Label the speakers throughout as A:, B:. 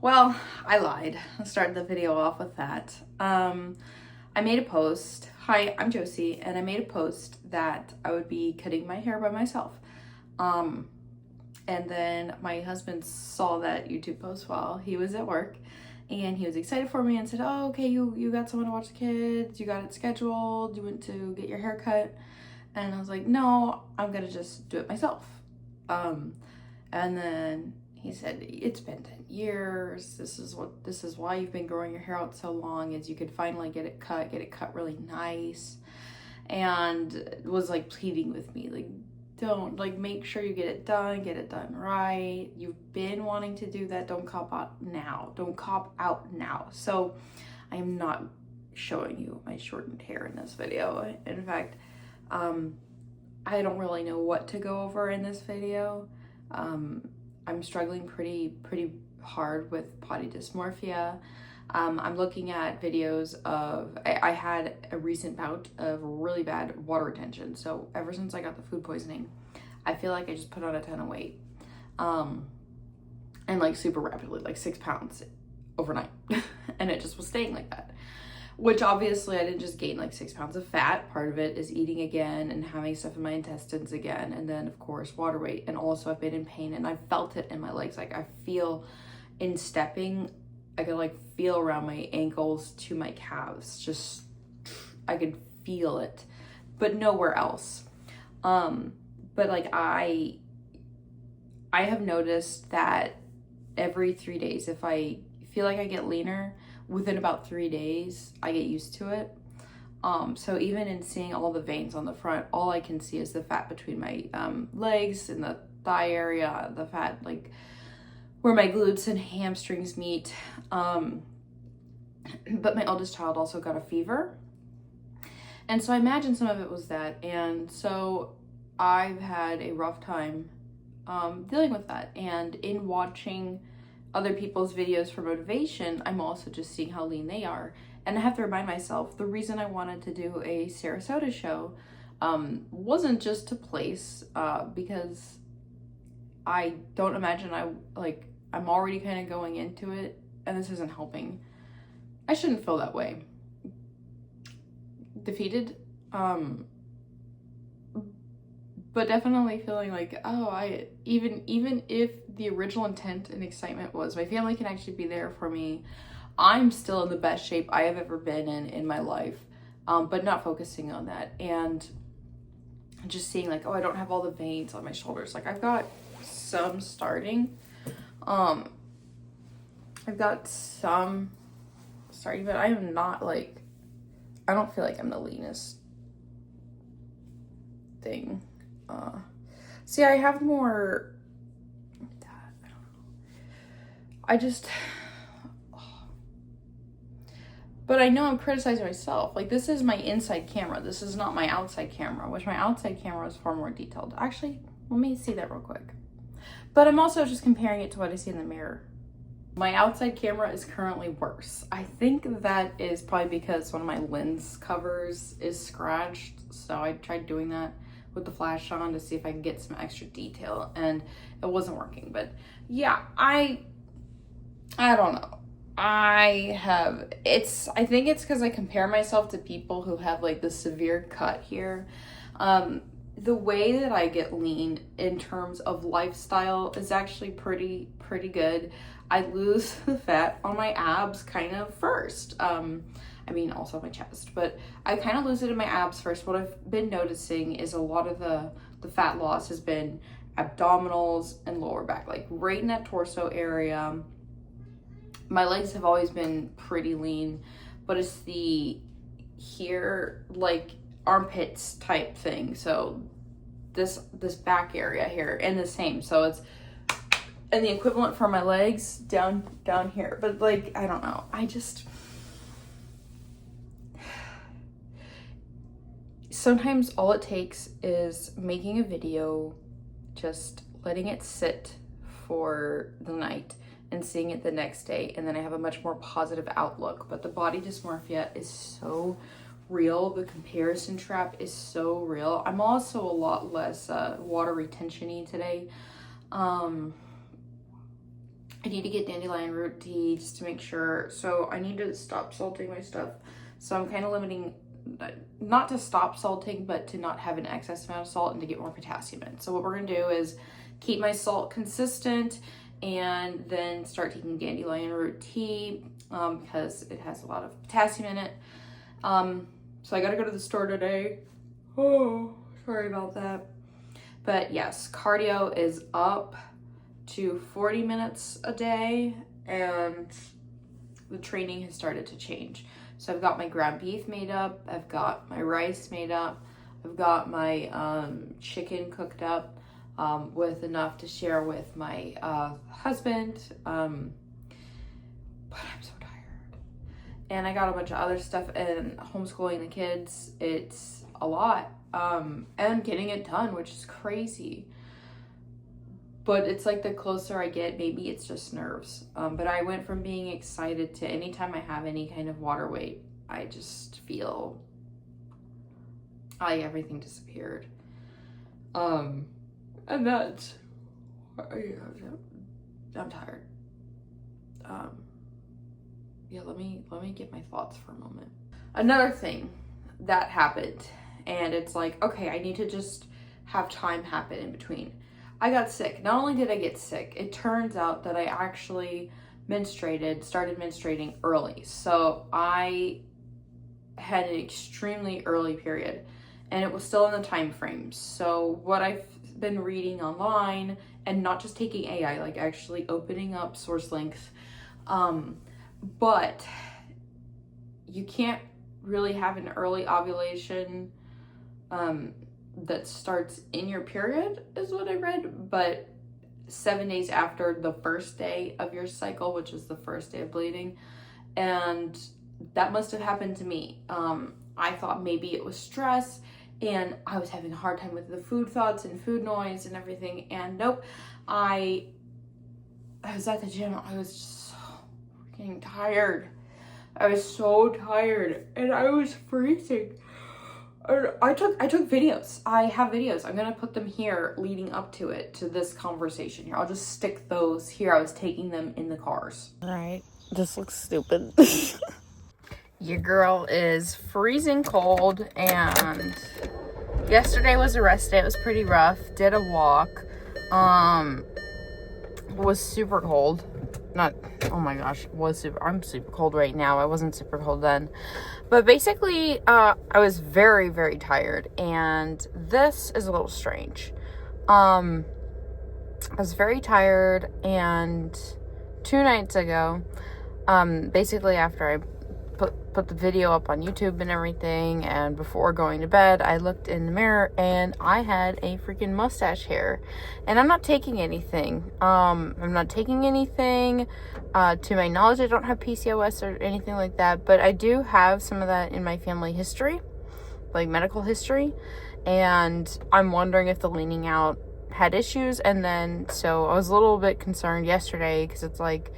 A: Well, I lied. I started the video off with that. I made a post. Hi, I'm Josie, and I made a post that I would be cutting my hair by myself. And then my husband saw that YouTube post while he was at work, and he was excited for me and said, "Oh, okay, you got someone to watch the kids, you got it scheduled, you went to get your hair cut." And I was like, "No, I'm gonna just do it myself." And then he said, "It's been 10 years. This is why you've been growing your hair out so long, is you could finally get it cut really nice." And was like pleading with me, like, don't, like, make sure you get it done right. You've been wanting to do that. Don't cop out now. So I am not showing you my shortened hair in this video. In fact, I don't really know what to go over in this video. I'm struggling pretty hard with body dysmorphia. I'm looking at videos of, I had a recent bout of really bad water retention. So ever since I got the food poisoning, I feel like I just put on a ton of weight. And like super rapidly, like 6 pounds overnight. And it just was staying like that. Which obviously I didn't just gain like 6 pounds of fat. Part of it is eating again and having stuff in my intestines again. And then of course water weight. And also I've been in pain, and I felt it in my legs. Like I feel in stepping, I could like feel around my ankles to my calves. Just, I could feel it, but nowhere else. But like I have noticed that every 3 days, if I feel like I get leaner, within about 3 days, I get used to it. So even in seeing all the veins on the front, all I can see is the fat between my legs and the thigh area, the fat like where my glutes and hamstrings meet. But my oldest child also got a fever. And so I imagine some of it was that. And so I've had a rough time dealing with that. And in watching other people's videos for motivation, I'm also just seeing how lean they are. And I have to remind myself, the reason I wanted to do a Sarasota show wasn't just to place, because I don't imagine I'm already kind of going into it, and this isn't helping. I shouldn't feel that way. Defeated, but definitely feeling like, oh, even if the original intent and excitement was my family can actually be there for me, I'm still in the best shape I have ever been in my life, but not focusing on that, and just seeing like, oh, I don't have all the veins on my shoulders. Like I've got some starting, but I am not like, I don't feel like I'm the leanest thing. See, I have more, I don't know. But I know I'm criticizing myself. Like, this is my inside camera. This is not my outside camera, which my outside camera is far more detailed. Actually, let me see that real quick. But I'm also just comparing it to what I see in the mirror. My outside camera is currently worse. I think that is probably because one of my lens covers is scratched. So I tried doing that with the flash on to see if I can get some extra detail, and it wasn't working. But yeah, I don't know. I think it's because I compare myself to people who have like the severe cut here. The way that I get lean in terms of lifestyle is actually pretty good. I lose the fat on my abs kind of first. I mean, also my chest, but I kind of lose it in my abs first. What I've been noticing is a lot of the fat loss has been abdominals and lower back, like right in that torso area. My legs have always been pretty lean, but it's the here, like armpits type thing. So this back area here, and the same. So it's, and the equivalent for my legs down here. But like, I don't know. Sometimes all it takes is making a video, just letting it sit for the night and seeing it the next day, and then I have a much more positive outlook. But the body dysmorphia is so real. The comparison trap is so real. I'm also a lot less water retention-y today. I need to get dandelion root tea just to make sure. So I need to stop salting my stuff. So I'm kind of limiting, not to stop salting, but to not have an excess amount of salt and to get more potassium in. So what we're going to do is keep my salt consistent and then start taking dandelion root tea because it has a lot of potassium in it. So I got to go to the store today. Oh, sorry about that. But yes, cardio is up to 40 minutes a day, and the training has started to change. So I've got my ground beef made up, I've got my rice made up, I've got my chicken cooked up with enough to share with my husband, but I'm so tired. And I got a bunch of other stuff, and homeschooling the kids, it's a lot, and getting it done, which is crazy. But it's like the closer I get, maybe it's just nerves. But I went from being excited to anytime I have any kind of water weight, I just feel like everything disappeared. And that's, I'm tired. Yeah, let me get my thoughts for a moment. Another thing that happened, and it's like, okay, I need to just have time happen in between. I got sick. Not only did I get sick, it turns out that I actually started menstruating early. So I had an extremely early period, and it was still in the time frame. So what I've been reading online, and not just taking AI, like actually opening up source links, but you can't really have an early ovulation that starts in your period, is what I read, but 7 days after the first day of your cycle, which is the first day of bleeding. And that must have happened to me. I thought maybe it was stress, and I was having a hard time with the food thoughts and food noise and everything, and nope. I was at the gym. I was just so freaking tired. I was so tired, and I was freezing. I took videos. I have videos. I'm gonna put them here leading up to it, to this conversation here. I'll just stick those here. I was taking them in the cars.
B: All right, this looks stupid.
A: Your girl is freezing cold, and yesterday was a rest day. It was pretty rough. Did a walk. Was super cold. Oh my gosh, I'm super cold right now. I wasn't super cold then. But basically, I was very, very tired, and this is a little strange. I was very tired, and 2 nights ago, basically after I put the video up on YouTube and everything, and before going to bed, I looked in the mirror, and I had a freaking mustache hair. And I'm not taking anything. To my knowledge, I don't have PCOS or anything like that, but I do have some of that in my family history, like medical history, and I'm wondering if the leaning out had issues. And then, so I was a little bit concerned yesterday, because it's like,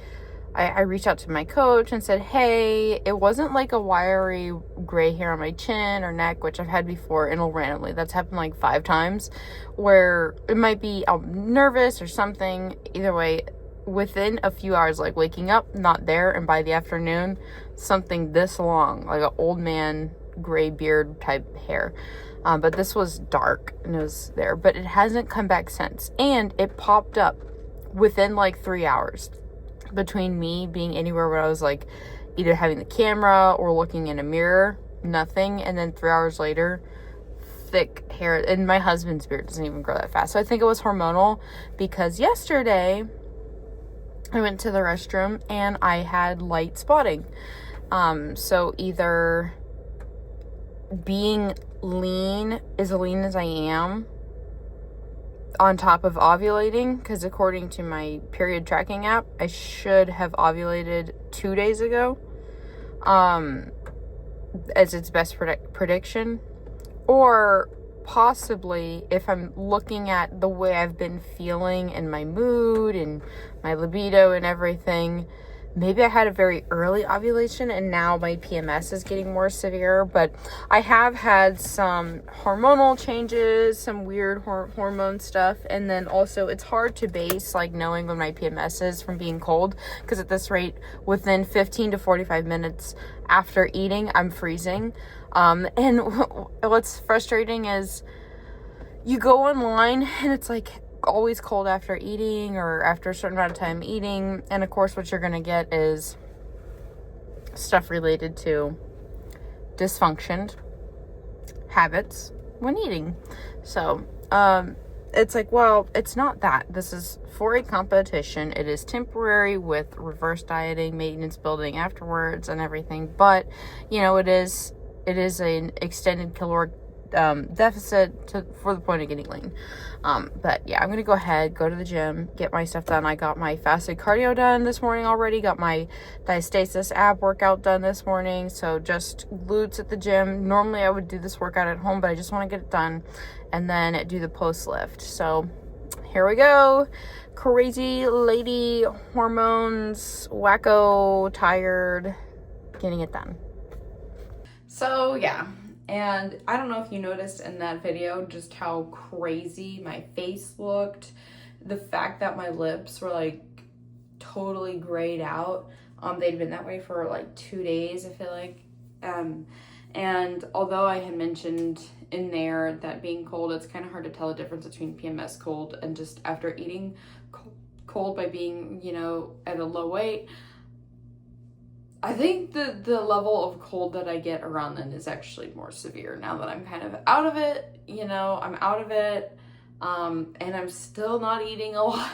A: I reached out to my coach and said, hey, it wasn't like a wiry gray hair on my chin or neck, which I've had before, and it'll randomly. That's happened like 5 times, where it might be I'm nervous or something. Either way, within a few hours, like waking up, not there, and by the afternoon, something this long, like an old man gray beard type hair. But this was dark, and it was there. But it hasn't come back since. And it popped up within like 3 hours. Between me being anywhere where I was like either having the camera or looking in a mirror, nothing. And then 3 hours later, thick hair. And my husband's beard doesn't even grow that fast. So I think it was hormonal, because yesterday I went to the restroom and I had light spotting. So either being lean as I am, on top of ovulating, because according to my period tracking app, I should have ovulated 2 days ago, as its best prediction. Or possibly, if I'm looking at the way I've been feeling and my mood and my libido and everything,
B: maybe I had a very early ovulation and now my PMS is getting more severe, but I have had some hormonal changes, some weird hormone stuff, and then also it's hard to base like knowing when my PMS is from being cold, because at this rate, within 15 to 45 minutes after eating, I'm freezing. And what's frustrating is you go online and it's like always cold after eating or after a certain amount of time eating, and of course what you're going to get is stuff related to dysfunctioned habits when eating. So it's like, well, it's not that. This is for a competition. It is temporary with reverse dieting, maintenance building afterwards and everything, but it is an extended caloric deficit for the point of getting lean. But yeah, I'm gonna go ahead, go to the gym, get my stuff done. I got my fasted cardio done this morning already, got my diastasis ab workout done this morning, so just glutes at the gym. Normally I would do this workout at home, but I just want to get it done and then do the post lift. So here we go. Crazy lady, hormones, wacko, tired, getting it done.
A: So yeah, and I don't know if you noticed in that video just how crazy my face looked. The fact that my lips were like totally grayed out. They'd been that way for like 2 days, I feel like. And although I had mentioned in there that being cold, it's kind of hard to tell the difference between PMS cold and just after eating cold by being, at a low weight. I think the level of cold that I get around then is actually more severe now that I'm kind of out of it. I'm out of it, and I'm still not eating a lot,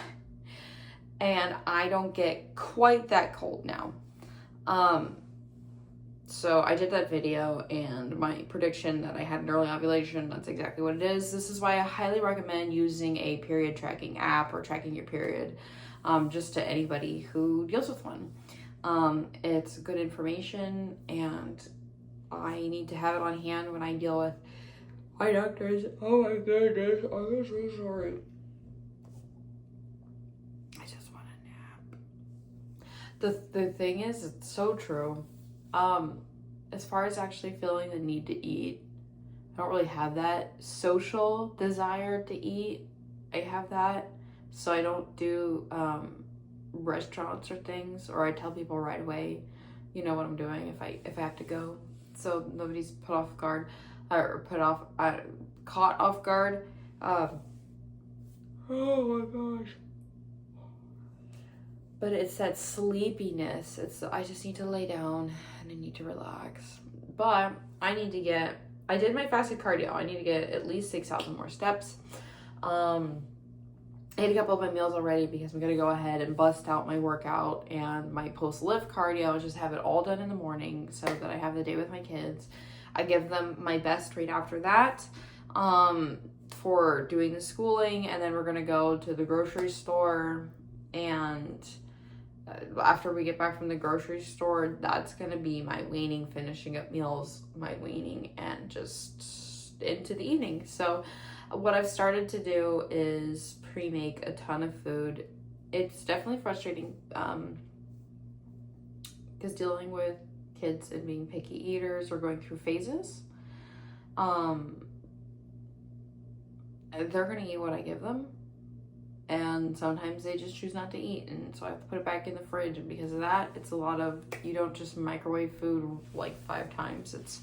A: and I don't get quite that cold now. So I did that video, and my prediction that I had an early ovulation, that's exactly what it is. This is why I highly recommend using a period tracking app or tracking your period, just to anybody who deals with one. It's good information, and I need to have it on hand when I deal with my doctors. Oh my goodness, I'm so sorry. I just want a nap. The thing is, it's so true. As far as actually feeling the need to eat, I don't really have that social desire to eat. I have that, so I don't do, restaurants or things, or I tell people right away, what I'm doing if I have to go, so nobody's caught off guard. Oh my gosh. But it's that sleepiness. I just need to lay down and I need to relax. But I did my fasted cardio. I need to get at least 6,000 more steps. I ate a couple of my meals already because I'm going to go ahead and bust out my workout and my post-lift cardio. Just have it all done in the morning so that I have the day with my kids. I give them my best right after that for doing the schooling. And then we're going to go to the grocery store. And after we get back from the grocery store, that's going to be my weaning, finishing up meals, my weaning, and just into the evening. So what I've started to do is pre-make a ton of food. It's definitely frustrating because dealing with kids and being picky eaters or going through phases, they're going to eat what I give them. And sometimes they just choose not to eat, and so I have to put it back in the fridge. And because of that, it's a lot of, you don't just microwave food like 5 times. It's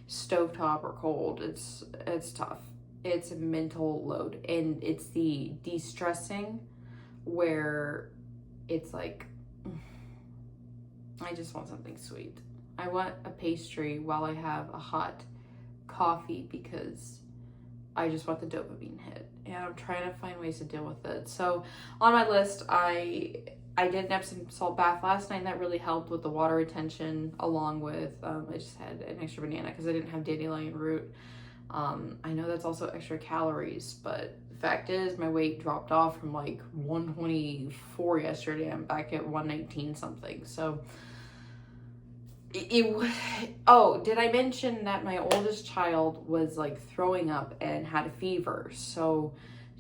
A: stovetop or cold. It's tough. It's a mental load, and it's the de-stressing where it's like, I just want something sweet. I want a pastry while I have a hot coffee because I just want the dopamine hit, and I'm trying to find ways to deal with it. So on my list, I did an Epsom salt bath last night, and that really helped with the water retention, along with, I just had an extra banana because I didn't have dandelion root. I know that's also extra calories, but the fact is my weight dropped off from like 124 yesterday. I'm back at 119 something. So did I mention that my oldest child was like throwing up and had a fever? So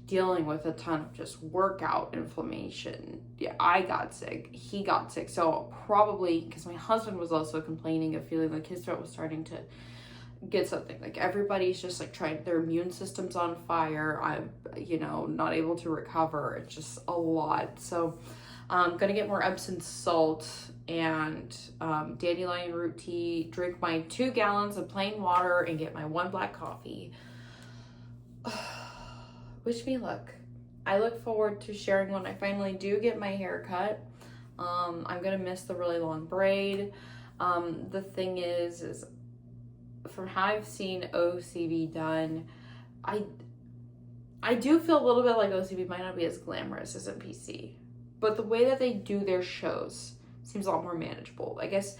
A: dealing with a ton of just workout inflammation. Yeah, I got sick. He got sick. So probably because my husband was also complaining of feeling like his throat was starting to get something. Like everybody's just like trying, their immune system's on fire. I'm, not able to recover. It's just a lot. So I'm gonna get more Epsom salt and dandelion root tea, drink my 2 gallons of plain water, and get my 1 black coffee. Wish me luck. I look forward to sharing when I finally do get my hair cut. I'm gonna miss the really long braid. The thing is from how I've seen OCB done, I do feel a little bit like OCB might not be as glamorous as NPC, but the way that they do their shows seems a lot more manageable. I guess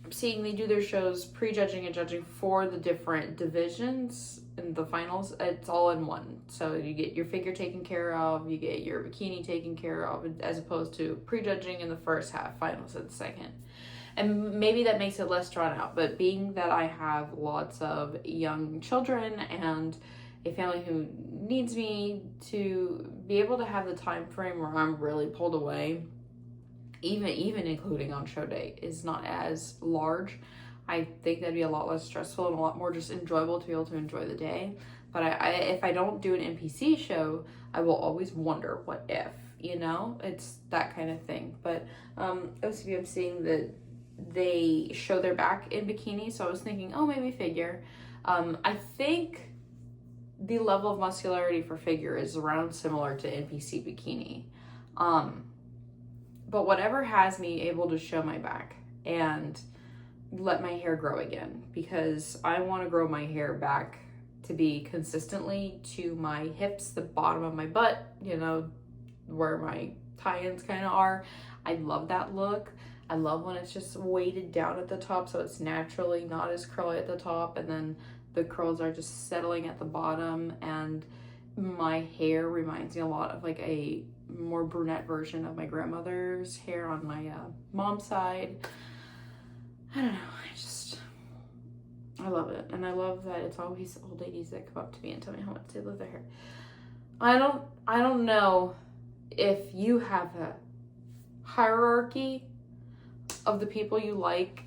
A: I'm seeing they do their shows prejudging and judging for the different divisions in the finals. It's all in one. So you get your figure taken care of, you get your bikini taken care of, as opposed to prejudging in the first half, finals in the second. And maybe that makes it less drawn out, but being that I have lots of young children and a family who needs me, to be able to have the time frame where I'm really pulled away, even including on show day, is not as large. I think that'd be a lot less stressful and a lot more just enjoyable to be able to enjoy the day. But if I don't do an NPC show, I will always wonder what if, it's that kind of thing. But OCB, I'm seeing that they show their back in bikini, so I was thinking, oh, maybe figure. I think the level of muscularity for figure is around similar to NPC bikini. But whatever has me able to show my back and let my hair grow again, because I want to grow my hair back to be consistently to my hips, the bottom of my butt, where my tie-ins kind of are. I love that look. I love when it's just weighted down at the top, so it's naturally not as curly at the top, and then the curls are just settling at the bottom, and my hair reminds me a lot of like a more brunette version of my grandmother's hair on my mom's side. I don't know, I love it. And I love that it's always old ladies that come up to me and tell me how much they love their hair. I don't know if you have a hierarchy of the people you like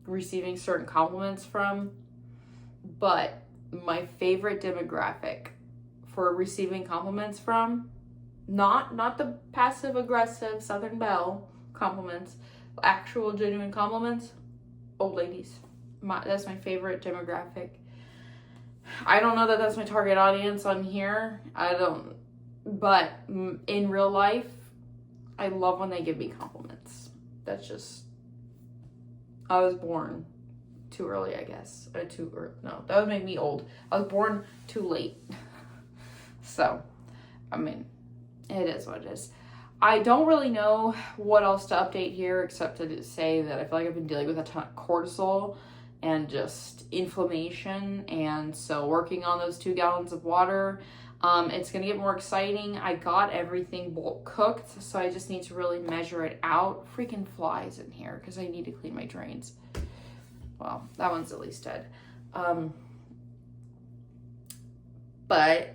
A: receiving certain compliments from, but my favorite demographic for receiving compliments from, not the passive aggressive Southern Belle compliments, actual genuine compliments, old ladies. That's my favorite demographic. I don't know that that's my target audience on here. But in real life, I love when they give me compliments. That's just, I was born too early, I guess. No, that would make me old. I was born too late. So, it is what it is. I don't really know what else to update here, except to say that I feel like I've been dealing with a ton of cortisol and just inflammation, and so working on those 2 gallons of water. It's gonna get more exciting. I got everything bulk cooked, so I just need to really measure it out. Freaking flies in here because I need to clean my drains. Well, that one's at least dead. But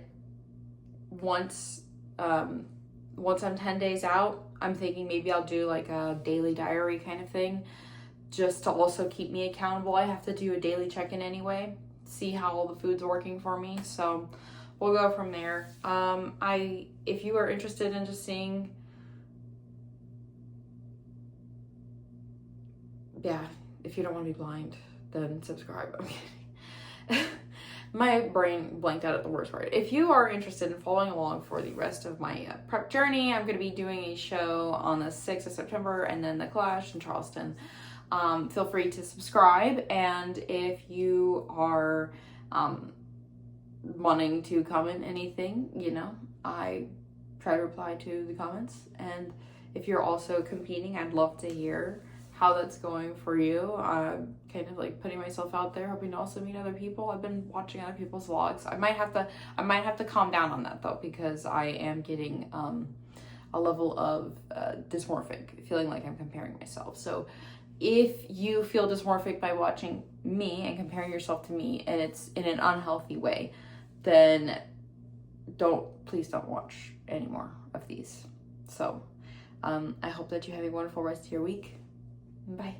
A: once I'm 10 days out, I'm thinking maybe I'll do like a daily diary kind of thing, just to also keep me accountable. I have to do a daily check-in anyway, see how all the food's working for me. So we'll go from there. If you are interested in just seeing, if you don't want to be blind, then subscribe. I'm kidding. My brain blanked out at the worst part. If you are interested in following along for the rest of my prep journey, I'm going to be doing a show on the 6th of September and then the Clash in Charleston. Feel free to subscribe, and if you are wanting to comment anything, I try to reply to the comments. And if you're also competing, I'd love to hear how that's going for you. I'm kind of like putting myself out there, hoping to also meet other people. I've been watching other people's vlogs. I might have to calm down on that though, because I am getting a level of dysmorphic, feeling like I'm comparing myself. So if you feel dysmorphic by watching me and comparing yourself to me, and it's in an unhealthy way, then please don't watch any more of these. So I hope that you have a wonderful rest of your week. Bye.